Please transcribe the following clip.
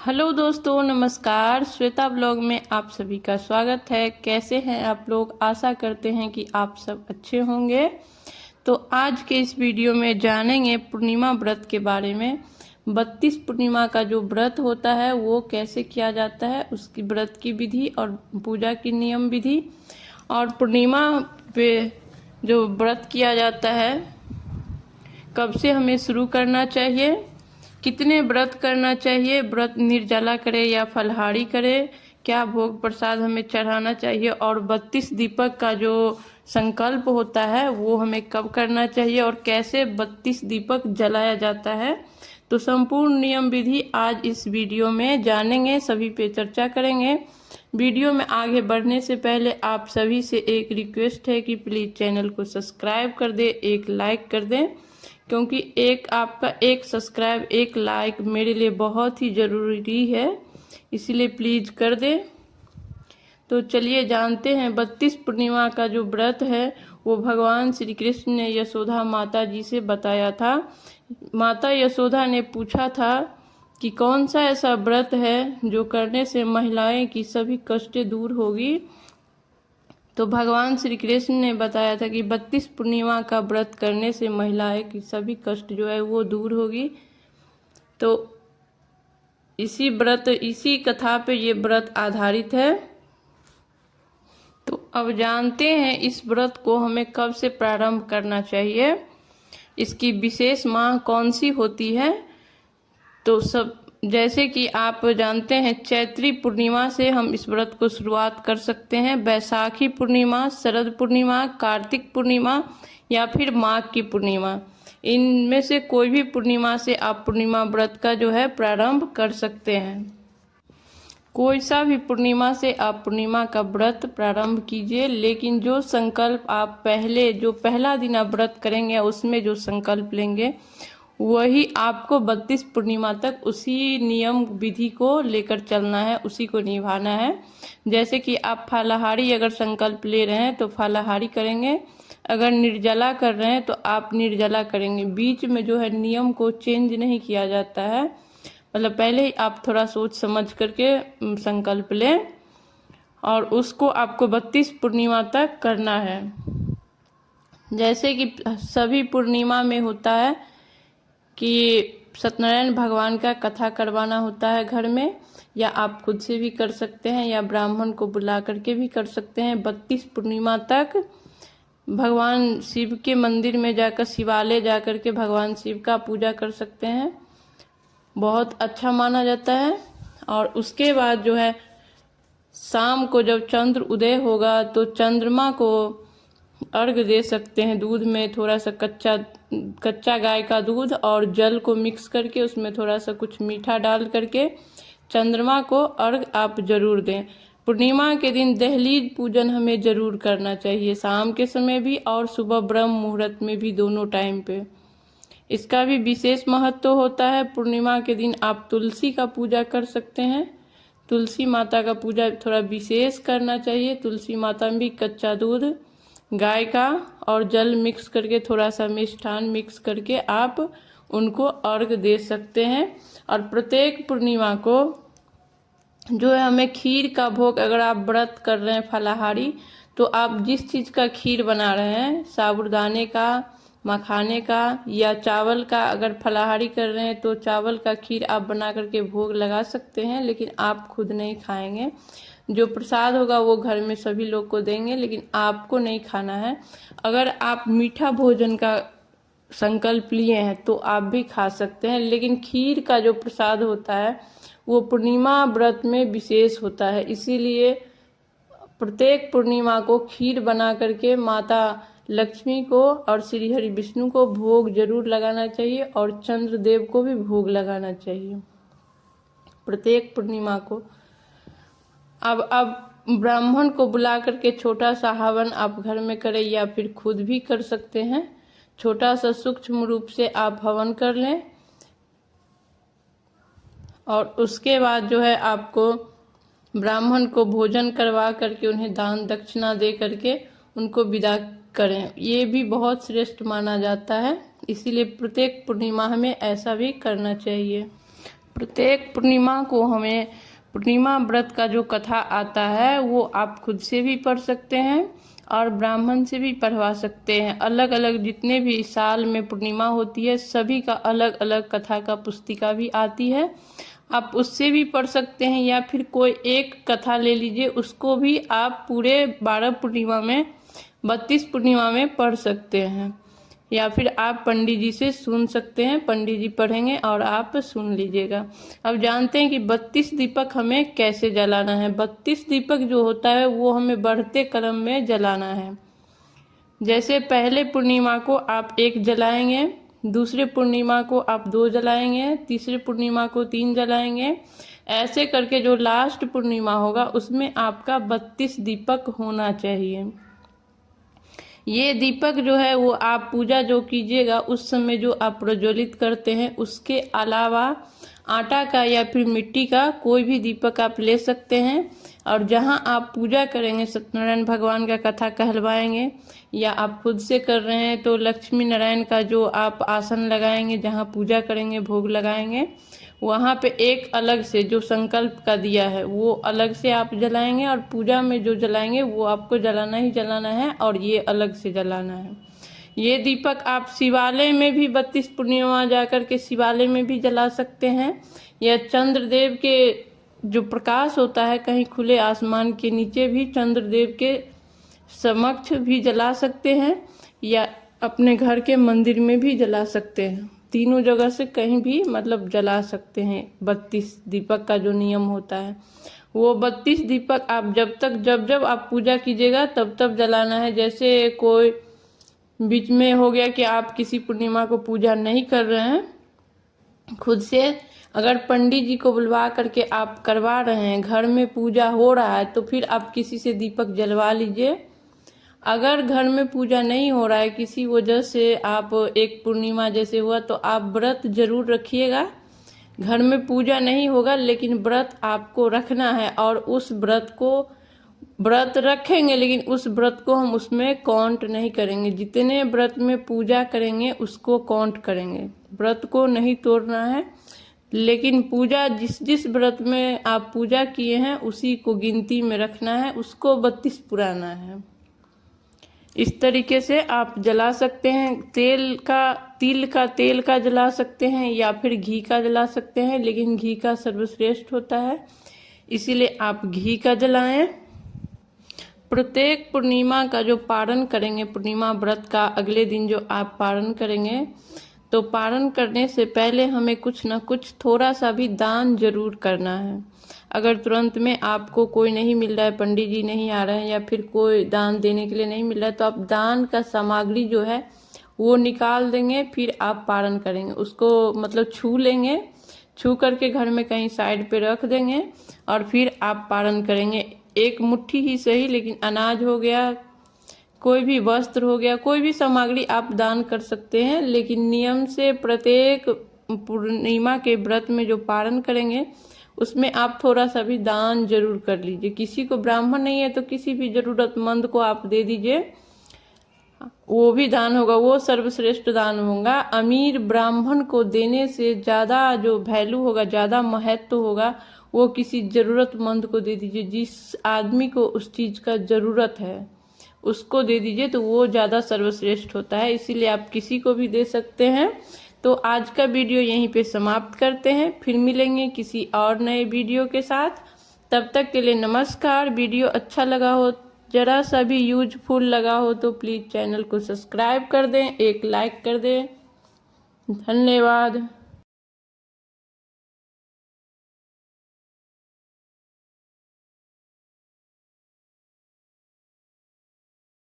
Hello दोस्तों, नमस्कार। Shweta blog में आप सभी का स्वागत है। कैसे हैं आप लोग? आशा करते हैं कि आप सब अच्छे होंगे। तो आज के इस वीडियो में जानेंगे पूर्णिमा व्रत के बारे में। 32 पूर्णिमा का जो व्रत होता है वो कैसे किया जाता है, उसकी व्रत की विधि और पूजा की नियम विधि, और पूर्णिमा पे जो व्रत किया जाता है कब से हमें शुरू करना चाहिए, कितने व्रत करना चाहिए, व्रत निर्जला करे या फलाहारी करे, क्या भोग प्रसाद हमें चढ़ाना चाहिए, और 32 दीपक का जो संकल्प होता है वो हमें कब करना चाहिए और कैसे 32 दीपक जलाया जाता है। तो संपूर्ण नियम विधि आज इस वीडियो में जानेंगे, सभी पे चर्चा करेंगे। वीडियो में आगे बढ़ने से पहले आप सभी से एक रिक्वेस्ट है कि प्लीज़ चैनल को सब्सक्राइब कर दे, एक लाइक कर दें, क्योंकि आपका एक सब्सक्राइब, एक लाइक मेरे लिए बहुत ही ज़रूरी है, इसीलिए प्लीज़ कर दे। तो चलिए जानते हैं। 32 पूर्णिमा का जो व्रत है वो भगवान श्री कृष्ण ने यशोदा माता जी से बताया था। माता यशोदा ने पूछा था कि कौन सा ऐसा व्रत है जो करने से महिलाएं की सभी कष्टें दूर होगी। तो भगवान श्री कृष्ण ने बताया था कि 32 पूर्णिमा का व्रत करने से महिलाएं की सभी कष्ट जो है वो दूर होगी। तो इसी कथा पे ये व्रत आधारित है। तो अब जानते हैं इस व्रत को हमें कब से प्रारंभ करना चाहिए, इसकी विशेष माह कौन सी होती है। तो सब जैसे कि आप जानते हैं, चैत्री पूर्णिमा से हम इस व्रत को शुरुआत कर सकते हैं। बैसाखी पूर्णिमा, शरद पूर्णिमा, कार्तिक पूर्णिमा या फिर माघ की पूर्णिमा, इनमें से कोई भी पूर्णिमा से आप पूर्णिमा व्रत का जो है प्रारंभ कर सकते हैं। कोई सा भी पूर्णिमा से आप पूर्णिमा का व्रत प्रारंभ कीजिए, लेकिन जो संकल्प आप जो पहला दिन आप व्रत करेंगे उसमें जो संकल्प लेंगे वही आपको 32 पूर्णिमा तक उसी नियम विधि को लेकर चलना है, उसी को निभाना है। जैसे कि आप फलाहारी अगर संकल्प ले रहे हैं तो फलाहारी करेंगे, अगर निर्जला कर रहे हैं तो आप निर्जला करेंगे। बीच में जो है नियम को चेंज नहीं किया जाता है, मतलब पहले ही आप थोड़ा सोच समझ करके संकल्प लें और उसको आपको 32 पूर्णिमा तक करना है। जैसे कि सभी पूर्णिमा में होता है कि सत्यनारायण भगवान का कथा करवाना होता है घर में, या आप खुद से भी कर सकते हैं या ब्राह्मण को बुला करके भी कर सकते हैं। 32 पूर्णिमा तक भगवान शिव के मंदिर में जाकर, शिवालय जाकर के भगवान शिव का पूजा कर सकते हैं, बहुत अच्छा माना जाता है। और उसके बाद जो है शाम को जब चंद्र उदय होगा तो चंद्रमा को अर्घ दे सकते हैं। दूध में थोड़ा सा कच्चा गाय का दूध और जल को मिक्स करके उसमें थोड़ा सा कुछ मीठा डाल करके चंद्रमा को अर्घ आप जरूर दें। पूर्णिमा के दिन दहलीज पूजन हमें जरूर करना चाहिए, शाम के समय भी और सुबह ब्रह्म मुहूर्त में भी, दोनों टाइम पे। इसका भी विशेष महत्व होता है। पूर्णिमा के दिन आप तुलसी का पूजा कर सकते हैं। तुलसी माता का पूजा थोड़ा विशेष करना चाहिए। तुलसी माता में भी कच्चा दूध, गाय का और जल मिक्स करके, थोड़ा सा मिष्ठान मिक्स करके आप उनको अर्घ दे सकते हैं। और प्रत्येक पूर्णिमा को जो है हमें खीर का भोग, अगर आप व्रत कर रहे हैं फलाहारी, तो आप जिस चीज़ का खीर बना रहे हैं, साबूदाने का, मखाने का या चावल का, अगर फलाहारी कर रहे हैं तो चावल का खीर आप बना करके भोग लगा सकते हैं, लेकिन आप खुद नहीं खाएंगे। जो प्रसाद होगा वो घर में सभी लोग को देंगे, लेकिन आपको नहीं खाना है। अगर आप मीठा भोजन का संकल्प लिए हैं तो आप भी खा सकते हैं, लेकिन खीर का जो प्रसाद होता है वो पूर्णिमा व्रत में विशेष होता है। इसीलिए प्रत्येक पूर्णिमा को खीर बना करके माता लक्ष्मी को और श्री हरि विष्णु को भोग जरूर लगाना चाहिए, और चंद्रदेव को भी भोग लगाना चाहिए प्रत्येक पूर्णिमा को। अब ब्राह्मण को बुला करके छोटा सा हवन आप घर में करें या फिर खुद भी कर सकते हैं। छोटा सा सूक्ष्म रूप से आप हवन कर लें, और उसके बाद जो है आपको ब्राह्मण को भोजन करवा करके उन्हें दान दक्षिणा दे करके उनको विदा करें। ये भी बहुत श्रेष्ठ माना जाता है, इसीलिए प्रत्येक पूर्णिमा में ऐसा भी करना चाहिए। प्रत्येक पूर्णिमा को हमें पूर्णिमा व्रत का जो कथा आता है वो आप खुद से भी पढ़ सकते हैं और ब्राह्मण से भी पढ़वा सकते हैं। अलग अलग जितने भी साल में पूर्णिमा होती है सभी का अलग अलग कथा का पुस्तिका भी आती है, आप उससे भी पढ़ सकते हैं, या फिर कोई एक कथा ले लीजिए, उसको भी आप पूरे 12 पूर्णिमा में 32 पूर्णिमा में पढ़ सकते हैं, या फिर आप पंडित जी से सुन सकते हैं, पंडित जी पढ़ेंगे और आप सुन लीजिएगा। अब जानते हैं कि 32 दीपक हमें कैसे जलाना है। 32 दीपक जो होता है वो हमें बढ़ते क्रम में जलाना है। जैसे पहले पूर्णिमा को आप 1 जलाएंगे, दूसरे पूर्णिमा को आप 2 जलाएंगे, तीसरे पूर्णिमा को 3 जलाएंगे, ऐसे करके जो लास्ट पूर्णिमा होगा उसमें आपका 32 दीपक होना चाहिए। ये दीपक जो है वो आप पूजा जो कीजिएगा उस समय जो आप प्रज्वलित करते हैं, उसके अलावा आटा का या फिर मिट्टी का कोई भी दीपक आप ले सकते हैं। और जहां आप पूजा करेंगे, सत्यनारायण भगवान का कथा कहलवाएंगे, या आप खुद से कर रहे हैं तो लक्ष्मी नारायण का जो आप आसन लगाएंगे, जहां पूजा करेंगे भोग लगाएंगे, वहां पे एक अलग से जो संकल्प का दिया है वो अलग से आप जलाएंगे, और पूजा में जो जलाएंगे वो आपको जलाना ही जलाना है और ये अलग से जलाना है। ये दीपक आप शिवालय में भी 32 पूर्णिमा जाकर के शिवालय में भी जला सकते हैं, या चंद्रदेव के जो प्रकाश होता है कहीं खुले आसमान के नीचे भी चंद्रदेव के समक्ष भी जला सकते हैं, या अपने घर के मंदिर में भी जला सकते हैं। तीनों जगह से कहीं भी मतलब जला सकते हैं। 32 दीपक का जो नियम होता है वो 32 दीपक आप जब आप पूजा कीजिएगा तब जलाना है। जैसे कोई बीच में हो गया कि आप किसी पूर्णिमा को पूजा नहीं कर रहे हैं खुद से, अगर पंडित जी को बुलवा करके आप करवा रहे हैं, घर में पूजा हो रहा है, तो फिर आप किसी से दीपक जलवा लीजिए। अगर घर में पूजा नहीं हो रहा है किसी वजह से, आप एक पूर्णिमा जैसे हुआ, तो आप व्रत जरूर रखिएगा। घर में पूजा नहीं होगा लेकिन व्रत आपको रखना है, और उस व्रत रखेंगे लेकिन उस व्रत को हम उसमें काउंट नहीं करेंगे। जितने व्रत में पूजा करेंगे उसको काउंट करेंगे, व्रत को नहीं तोड़ना है। लेकिन पूजा जिस व्रत में आप पूजा किए हैं उसी को गिनती में रखना है, उसको 32 पुराना है। इस तरीके से आप जला सकते हैं। तिल का तेल का जला सकते हैं या फिर घी का जला सकते हैं, लेकिन घी का सर्वश्रेष्ठ होता है, इसीलिए आप घी का जलाएं। प्रत्येक पूर्णिमा का जो पारण करेंगे, पूर्णिमा व्रत का अगले दिन जो आप पारण करेंगे, तो पारण करने से पहले हमें कुछ ना कुछ थोड़ा सा भी दान जरूर करना है। अगर तुरंत में आपको कोई नहीं मिल रहा है, पंडित जी नहीं आ रहे हैं, या फिर कोई दान देने के लिए नहीं मिल रहा है, तो आप दान का सामग्री जो है वो निकाल देंगे, फिर आप पारण करेंगे। उसको मतलब छू लेंगे, छू करके घर में कहीं साइड पे रख देंगे और फिर आप पारण करेंगे। एक मुट्ठी ही सही, लेकिन अनाज हो गया, कोई भी वस्त्र हो गया, कोई भी सामग्री आप दान कर सकते हैं। लेकिन नियम से प्रत्येक पूर्णिमा के व्रत में जो पारण करेंगे उसमें आप थोड़ा सा भी दान जरूर कर लीजिए। किसी को ब्राह्मण नहीं है तो किसी भी जरूरतमंद को आप दे दीजिए, वो भी दान होगा, वो सर्वश्रेष्ठ दान होगा। अमीर ब्राह्मण को देने से ज्यादा जो वैल्यू होगा, ज्यादा महत्व होगा, वो किसी जरूरतमंद को दे दीजिए। जिस आदमी को उस चीज का जरूरत है उसको दे दीजिए, तो वो ज्यादा सर्वश्रेष्ठ होता है। इसीलिए आप किसी को भी दे सकते हैं। तो आज का वीडियो यहीं पे समाप्त करते हैं, फिर मिलेंगे किसी और नए वीडियो के साथ। तब तक के लिए नमस्कार। वीडियो अच्छा लगा हो, जरा सा भी यूजफुल लगा हो तो प्लीज चैनल को सब्सक्राइब कर दें, एक लाइक कर दें। धन्यवाद।